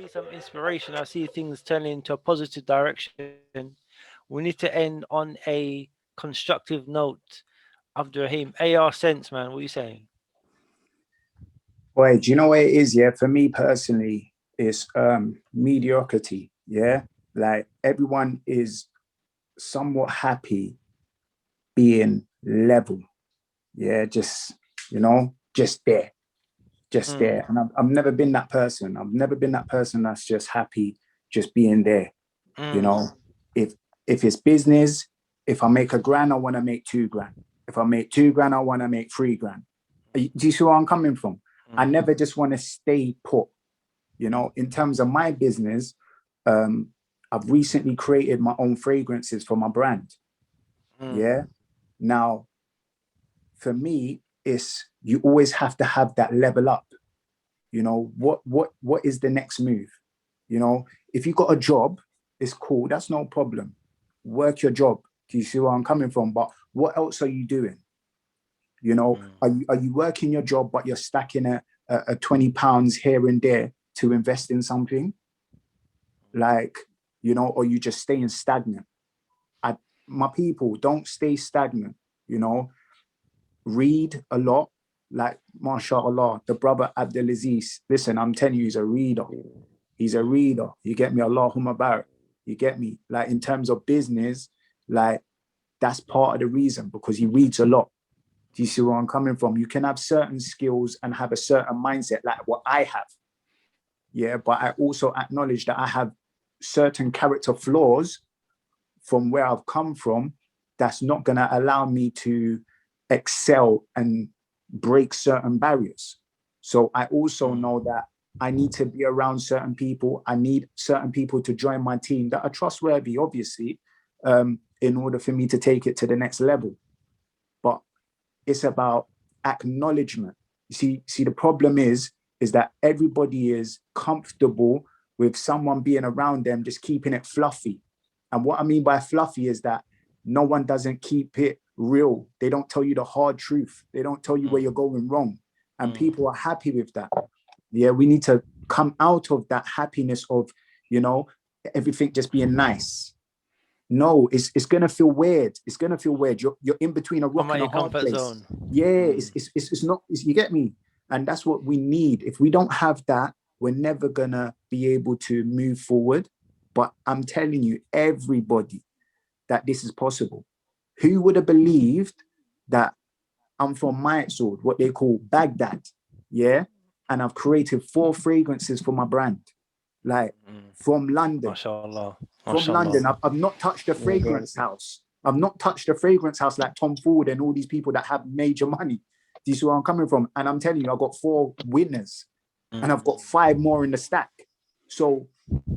see some inspiration. I see things turning into a positive direction. We need to end on a constructive note. Abduraheem, AR sense, man. What are you saying? Boy, do you know what it is? Yeah, for me personally, it's mediocrity. Yeah, like everyone is somewhat happy being level. Yeah, just just there, just Mm, there. And I've never been that person. I've never been that person that's just happy just being there. You mm, know, if if it's business, if I make a grand, I want to make 2 grand. If I make 2 grand, I want to make 3 grand. Do you see where I'm coming from? I mm, never just want to stay put. In terms of my business, um, I've recently created my own fragrances for my brand. mm, Yeah. Now, for me, it's you always have to have that level up. What is the next move? If you got a job, it's cool. That's no problem. Work your job. Do you see where I'm coming from? But what else are you doing? mm, Are you working your job, but you're stacking a £20 here and there to invest in something? Like, or you just staying stagnant. I, my people, don't stay stagnant. You know, read a lot. Like, mashallah, the brother Abdulaziz. Listen, I'm telling you, he's a reader. He's a reader. You get me? Allahumma barak. You get me? Like, in terms of business, like, that's part of the reason because he reads a lot. Do you see where I'm coming from? You can have certain skills and have a certain mindset, like what I have. Yeah. But I also acknowledge that I have certain character flaws from where I've come from that's not going to allow me to excel and break certain barriers. So I also mm. know that I need to be around certain people. I need certain people to join my team that are trustworthy, obviously, in order for me to take it to the next level. But it's about acknowledgement. You see, the problem is that everybody is comfortable with someone being around them, just keeping it fluffy. And what I mean by fluffy is that no one doesn't keep it real. They don't tell you the hard truth. They don't tell you where you're going wrong. And Mm. people are happy with that. Yeah, we need to come out of that happiness of, you know, everything just being nice. No, it's gonna feel weird. It's gonna feel weird. You're in between a Come rock out and a your hard comfort place. zone. Yeah, Mm, it's not. You get me? And that's what we need. If we don't have that, we're never gonna be able to move forward. But I'm telling you, everybody, that this is possible. Who would have believed that I'm from Mysore, what they call Baghdad? Yeah, and I've created 4 fragrances for my brand, like mm. from London Mashallah. from Mashallah. London. I've not touched a Yeah, go on. fragrance house. I've not touched a fragrance house like Tom Ford and all these people that have major money. Do you see where I'm coming from? And I'm telling you, I've got 4 winners and Mm, I've got 5 more in the stack. So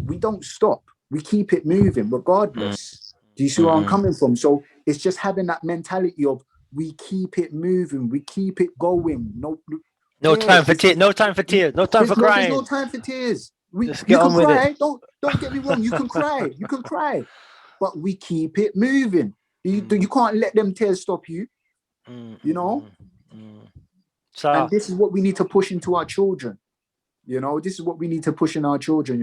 we don't stop. We keep it moving mm, regardless. Do you see where I'm mm. coming from? So it's just having that mentality of we keep it moving, we keep it going. No, No yeah, time for tears. No time for tears. No time for there's no crying. time for tears. We Just You get can on with it. cry. Don't get me wrong. You can cry. You can cry, but we keep it moving. You Mm, can't let them tears stop you. mm, You mm, know. mm, mm. And So, this is what we need to push into our children. This is what we need to push in our children.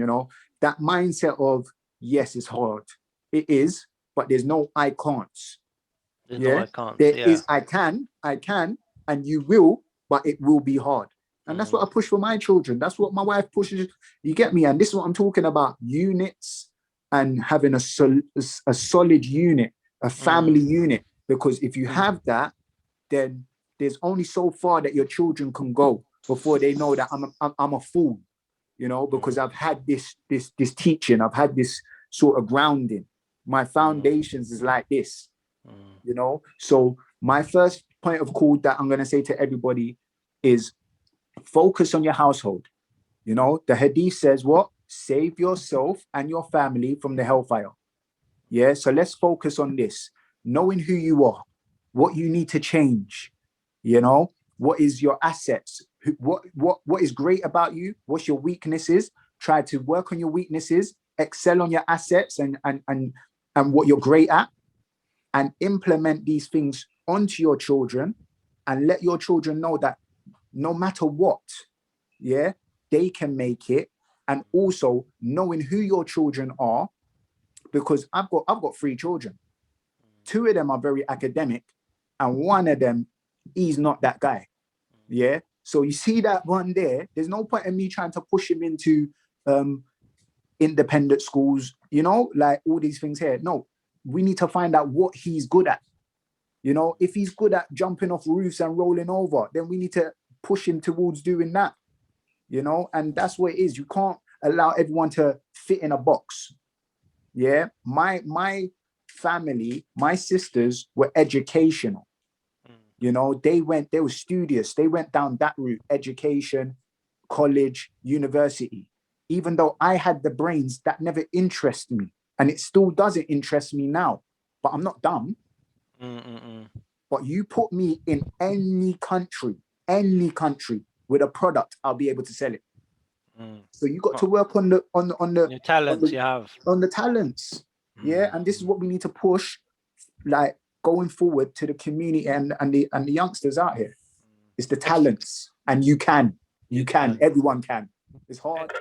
That mindset of yes, it's hard. It is, but there's no I can't. there's no Yeah, I can't. there Yeah. is I can, and you will, but it will be hard. And that's Mm, what I push for my children. That's what my wife pushes. You get me? And this is what I'm talking about: units and having a solid unit, a mm, family unit. Because if you mm, have that, then there's only so far that your children can go before they know that I'm a fool. Because mm, I've had this teaching, I've had this sort of grounding. My mm, foundations is like this. mm, So my first point of call that I'm going to say to everybody is focus on your household. The hadith says what? Save yourself and your family from the hellfire. Yeah, so let's focus on this. Knowing who you are, what you need to change, what is your assets, what is great about you, what's your weaknesses. Try to work on your weaknesses, excel on your assets and what you're great at, and implement these things onto your children, and let your children know that no matter what, yeah, they can make it, and also knowing who your children are, because I've got 3 children. 2 of them are very academic, and one of them, he's not that guy. Yeah. So you see that one there, there's no point in me trying to push him into independent schools, like all these things here. No, we need to find out what he's good at. If he's good at jumping off roofs and rolling over, then we need to push him towards doing that. And that's what it is. You can't allow everyone to fit in a box. Yeah. My family, my sisters were educational. They were studious. They went down that route: education, college, university. Even though I had the brains, that never interested me, and it still doesn't interest me now. But I'm not dumb. But you put me in any country with a product, I'll be able to sell it. So you got to work on the talents you have, on the talents. Yeah, and this is what we need to push, like going forward to the community and the youngsters out here. It's the talents, and you can, everyone can. It's hard.